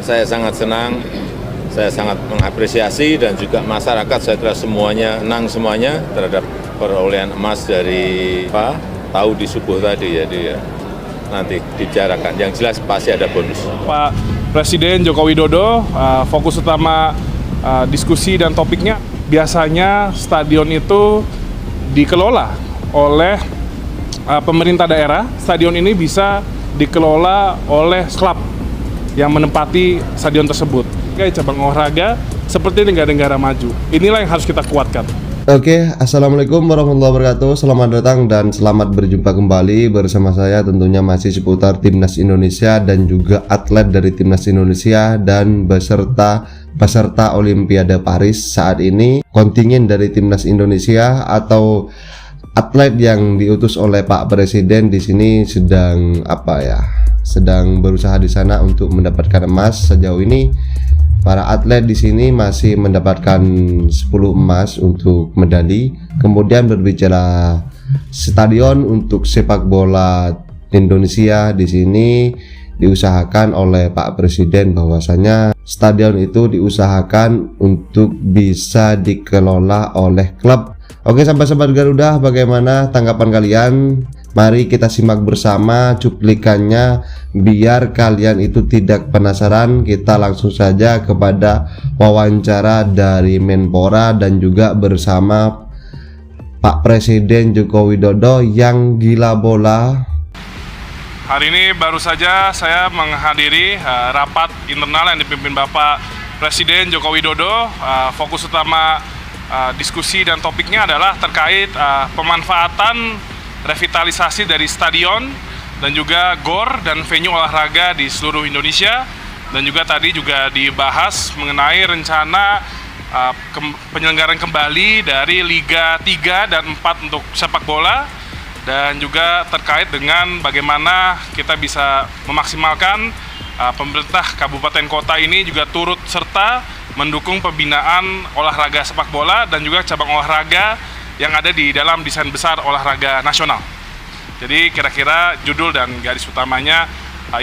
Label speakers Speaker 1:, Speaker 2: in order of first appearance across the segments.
Speaker 1: saya sangat senang, saya sangat mengapresiasi dan juga masyarakat saya kira semuanya senang semuanya terhadap perolehan emas dari tahu di subuh tadi. Jadi ya, nanti dibicarakan. Yang jelas pasti ada bonus.
Speaker 2: Pak Presiden Joko Widodo, fokus utama diskusi dan topiknya biasanya stadion itu dikelola oleh pemerintah daerah. Stadion ini bisa dikelola oleh klub yang menempati stadion tersebut. Kayak cabang olahraga seperti negara-negara maju. Inilah yang harus kita kuatkan.
Speaker 3: Oke, Assalamualaikum warahmatullahi wabarakatuh. Selamat datang dan selamat berjumpa kembali bersama saya, tentunya masih seputar Timnas Indonesia dan juga atlet dari Timnas Indonesia dan peserta Olimpiade Paris. Saat ini kontingen dari Timnas Indonesia atau atlet yang diutus oleh Pak Presiden di sini sedang berusaha di sana untuk mendapatkan emas. Sejauh ini para atlet di sini masih mendapatkan 10 emas untuk medali. Kemudian berbicara stadion untuk sepak bola Indonesia, di sini diusahakan oleh Pak Presiden bahwasanya stadion itu diusahakan untuk bisa dikelola oleh klub. Oke, sahabat-sahabat Garuda, bagaimana tanggapan kalian? Mari kita simak bersama cuplikannya biar kalian itu tidak penasaran. Kita langsung saja kepada wawancara dari Menpora dan juga bersama Pak Presiden Joko Widodo yang gila bola.
Speaker 2: Hari ini baru saja saya menghadiri rapat internal yang dipimpin Bapak Presiden Joko Widodo. Fokus utama diskusi dan topiknya adalah terkait pemanfaatan revitalisasi dari stadion dan juga GOR dan venue olahraga di seluruh Indonesia. Dan juga tadi juga dibahas mengenai rencana penyelenggaraan kembali dari Liga 3 dan 4 untuk sepak bola, dan juga terkait dengan bagaimana kita bisa memaksimalkan pemerintah kabupaten kota ini juga turut serta mendukung pembinaan olahraga sepak bola dan juga cabang olahraga yang ada di dalam desain besar olahraga nasional. Jadi kira-kira judul dan garis utamanya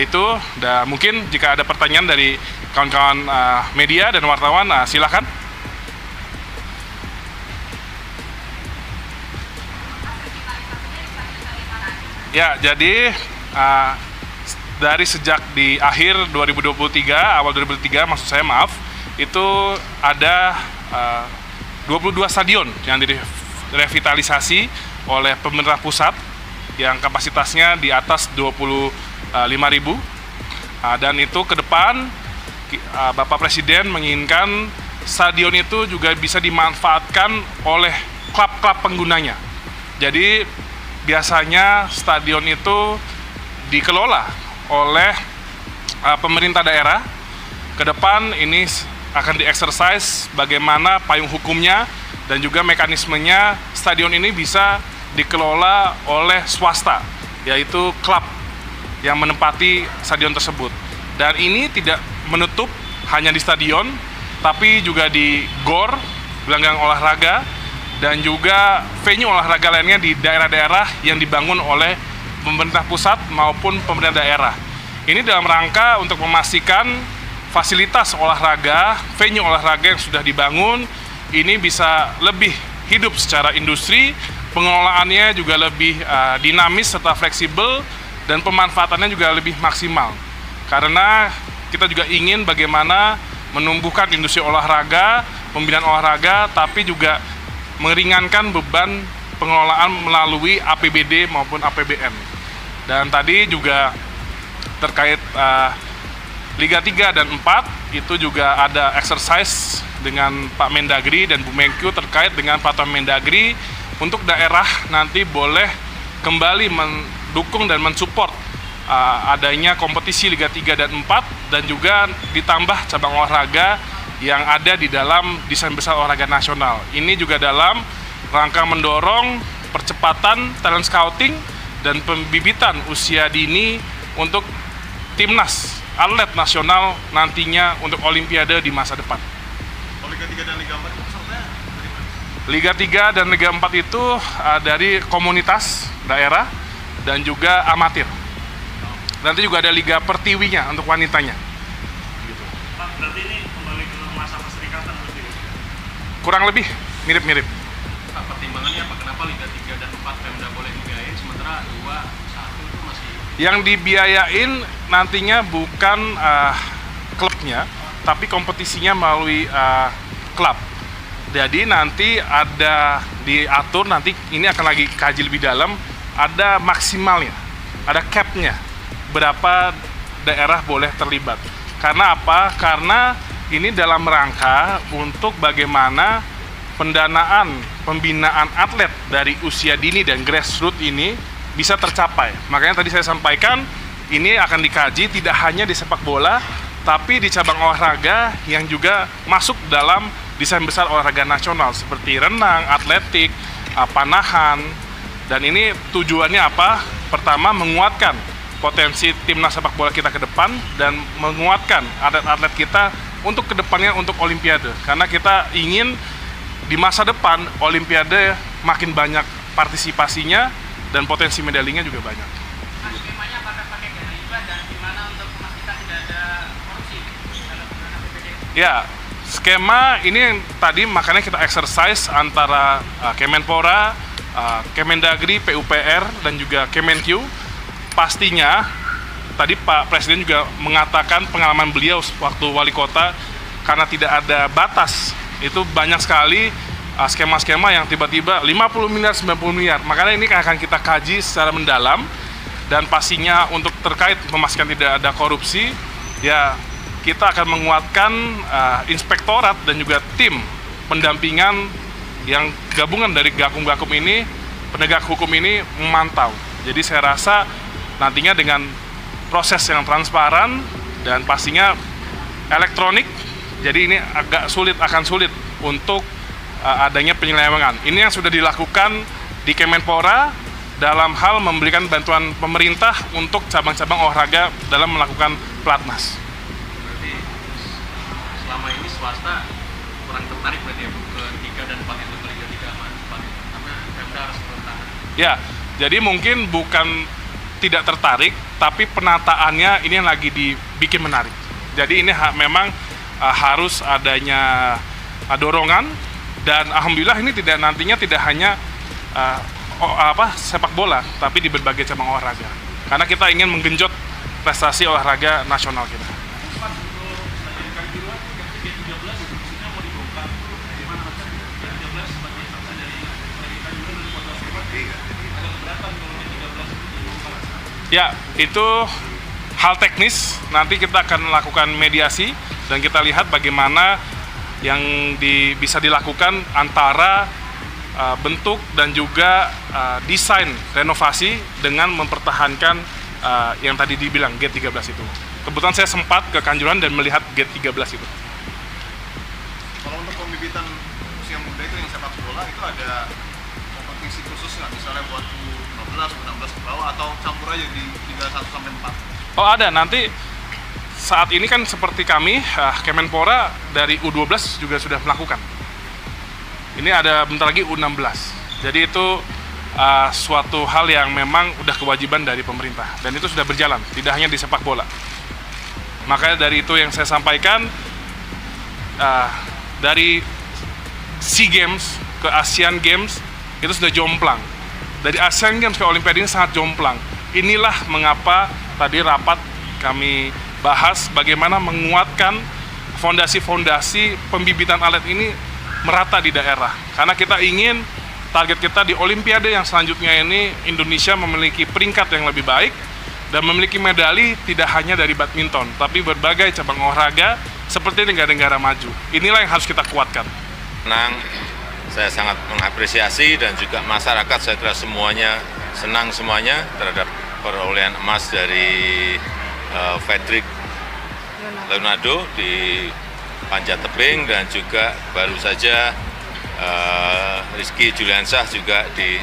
Speaker 2: itu. Dan mungkin jika ada pertanyaan dari kawan-kawan media dan wartawan, silakan. Ya, jadi dari sejak di akhir 2023, awal 2023 maksud saya, itu ada 22 stadion yang direvitalisasi oleh pemerintah pusat yang kapasitasnya di atas 25.000. Dan itu ke depan Bapak Presiden menginginkan stadion itu juga bisa dimanfaatkan oleh klub-klub penggunanya. Jadi biasanya stadion itu dikelola oleh pemerintah daerah. Ke depan ini akan di-exercise bagaimana payung hukumnya dan juga mekanismenya stadion ini bisa dikelola oleh swasta, yaitu klub yang menempati stadion tersebut. Dan ini tidak menutup hanya di stadion, tapi juga di GOR, gelanggang olahraga, dan juga venue olahraga lainnya di daerah-daerah yang dibangun oleh pemerintah pusat maupun pemerintah daerah. Ini dalam rangka untuk memastikan fasilitas olahraga, venue olahraga yang sudah dibangun ini bisa lebih hidup secara industri, pengelolaannya juga lebih dinamis serta fleksibel, dan pemanfaatannya juga lebih maksimal. Karena kita juga ingin bagaimana menumbuhkan industri olahraga, pembinaan olahraga, tapi juga meringankan beban pengelolaan melalui APBD maupun APBN. Dan tadi juga terkait Liga 3 dan 4 itu juga ada exercise dengan Pak Mendagri dan Bu Menkyu terkait dengan peraturan Mendagri untuk daerah nanti boleh kembali mendukung dan mensupport adanya kompetisi Liga 3 dan 4, dan juga ditambah cabang olahraga yang ada di dalam desain besar olahraga nasional. Ini juga dalam rangka mendorong percepatan talent scouting dan pembibitan usia dini untuk timnas atlet nasional nantinya untuk Olimpiade di masa depan.
Speaker 4: Liga 3 dan Liga 4 itu maksudnya dari mana?
Speaker 2: Liga 3 dan Liga 4 itu dari komunitas daerah dan juga amatir. Nanti juga ada Liga Pertiwinya untuk wanitanya.
Speaker 5: Pak, berarti ini kembali ke masa perserikatan berarti ya?
Speaker 2: Kurang lebih mirip-mirip.
Speaker 4: Pak, pertimbangannya apa? Kenapa Liga 3 dan 4 Pemda boleh dibiayain sementara 2, 1 itu masih...
Speaker 2: Yang dibiayain nantinya bukan klubnya, tapi kompetisinya melalui klub. Jadi nanti ada diatur, nanti ini akan lagi kaji lebih dalam, ada maksimalnya, ada cap-nya, berapa daerah boleh terlibat. Karena apa? Karena ini dalam rangka untuk bagaimana pendanaan, pembinaan atlet dari usia dini dan grassroots ini bisa tercapai. Makanya tadi saya sampaikan, ini akan dikaji tidak hanya di sepak bola, tapi di cabang olahraga yang juga masuk dalam desain besar olahraga nasional seperti renang, atletik, panahan. Dan ini tujuannya apa? Pertama, menguatkan potensi timnas sepak bola kita ke depan dan menguatkan atlet-atlet kita untuk kedepannya untuk Olimpiade. Karena kita ingin di masa depan Olimpiade makin banyak partisipasinya dan potensi medalinya juga banyak.
Speaker 6: Skemanya apakah pakai hibah dan gimana untuk memastikan tidak ada korupsi dalam penggunaan APBD?
Speaker 2: Ya, skema ini yang tadi makanya kita exercise antara Kemenpora, Kemendagri, PUPR, dan juga Kemenkyu. Pastinya, tadi Pak Presiden juga mengatakan pengalaman beliau waktu wali kota, karena tidak ada batas, itu banyak sekali skema-skema yang tiba-tiba 50 miliar, 90 miliar. Makanya ini akan kita kaji secara mendalam, dan pastinya untuk terkait memastikan tidak ada korupsi, ya kita akan menguatkan inspektorat dan juga tim pendampingan yang gabungan dari Gakum-Gakum ini, penegak hukum ini memantau. Jadi saya rasa nantinya dengan proses yang transparan dan pastinya elektronik, jadi ini akan sulit untuk adanya penyelewengan. Ini yang sudah dilakukan di Kemenpora dalam hal memberikan bantuan pemerintah untuk cabang-cabang olahraga dalam melakukan pelatnas.
Speaker 4: Berarti selama ini swasta kurang tertarik berarti ya ke 3 dan 4 itu, ke Liga 3 sama 4 itu, karena Pemda harus turun tangan.
Speaker 2: Ya, jadi mungkin bukan tidak tertarik, tapi penataannya ini yang lagi dibikin menarik. Jadi ini memang harus adanya dorongan, dan alhamdulillah ini nantinya tidak hanya sepak bola, tapi di berbagai cabang olahraga. Karena kita ingin menggenjot prestasi olahraga nasional kita. Ya, itu hal teknis. Nanti kita akan melakukan mediasi dan kita lihat bagaimana yang bisa dilakukan antara bentuk dan juga desain renovasi dengan mempertahankan yang tadi dibilang Gate 13 itu. Kebetulan saya sempat ke Kanjuruhan dan melihat Gate 13 itu.
Speaker 4: Kalau untuk pembibitan usia muda itu yang sepak bola itu ada kompetisi khusus nggak? Misalnya buat U15, U16 ke bawah, atau campur aja di Liga 1 sampai 4?
Speaker 2: Oh ada, nanti saat ini kan seperti kami, Kemenpora dari U12 juga sudah melakukan. Ini ada bentar lagi U16. Jadi itu suatu hal yang memang udah kewajiban dari pemerintah. Dan itu sudah berjalan, tidak hanya di sepak bola. Makanya dari itu yang saya sampaikan, dari SEA Games ke Asian Games, itu sudah jomplang. Dari Asian Games ke Olimpiade ini sangat jomplang. Inilah mengapa tadi rapat kami bahas bagaimana menguatkan fondasi-fondasi pembibitan atlet ini merata di daerah. Karena kita ingin target kita di Olimpiade yang selanjutnya ini Indonesia memiliki peringkat yang lebih baik dan memiliki medali tidak hanya dari badminton, tapi berbagai cabang olahraga seperti negara-negara maju. Inilah yang harus kita kuatkan.
Speaker 1: Saya sangat mengapresiasi dan juga masyarakat saya kira semuanya senang semuanya terhadap perolehan emas dari Fredrik Leonardo di panjat tebing dan juga baru saja Rizky Juliansyah juga di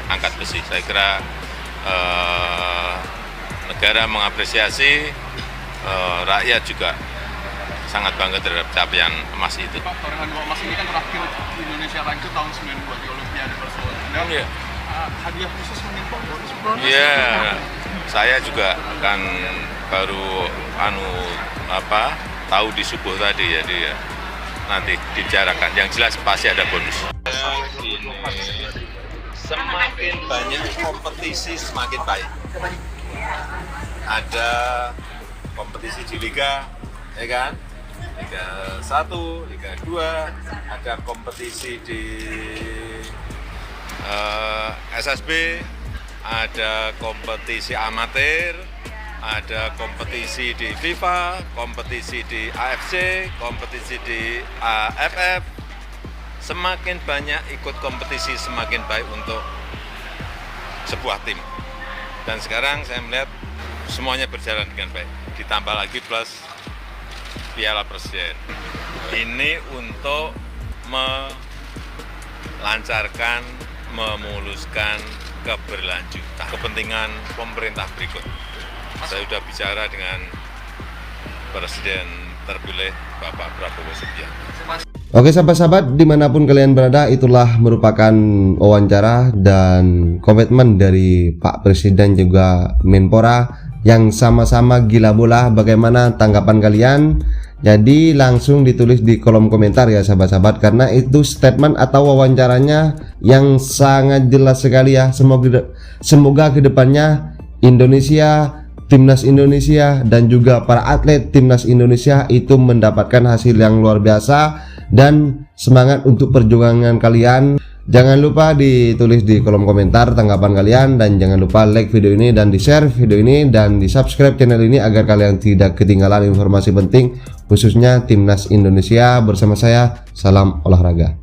Speaker 1: angkat besi. Saya kira negara mengapresiasi, rakyat juga sangat bangga terhadap capaian emas itu.
Speaker 4: Pak, torehan 2 emas ini kan terakhir Indonesia ranking tahun 92 di Olimpiade Barcelona. Dan hadiah khusus menimpa bonus.
Speaker 1: Iya, saya juga kan baru tahu di subuh tadi, jadi ya nanti dibicarakan. Yang jelas pasti ada bonus. Semakin banyak kompetisi semakin baik. Ada kompetisi di Liga, ya kan? Liga 1, Liga 2, ada kompetisi di SSB, ada kompetisi amatir, ada kompetisi di FIFA, kompetisi di AFC, kompetisi di AFF. Semakin banyak ikut kompetisi semakin baik untuk sebuah tim. Dan sekarang saya melihat semuanya berjalan dengan baik. Ditambah lagi plus Piala Presiden. Ini untuk melancarkan, memuluskan keberlanjutan kepentingan pemerintah berikut. Saya sudah bicara dengan Presiden terpilih Bapak Prabowo Subianto.
Speaker 3: Oke sahabat-sahabat, dimanapun kalian berada, itulah merupakan wawancara dan komitmen dari Pak Presiden juga Menpora yang sama-sama gila bola. Bagaimana tanggapan kalian? Jadi langsung ditulis di kolom komentar ya sahabat-sahabat, karena itu statement atau wawancaranya yang sangat jelas sekali ya. Semoga kedepannya Indonesia, Timnas Indonesia dan juga para atlet Timnas Indonesia itu mendapatkan hasil yang luar biasa. Dan semangat untuk perjuangan kalian. Jangan lupa ditulis di kolom komentar tanggapan kalian, dan jangan lupa like video ini dan di share video ini dan di subscribe channel ini agar kalian tidak ketinggalan informasi penting khususnya Timnas Indonesia bersama saya. Salam olahraga.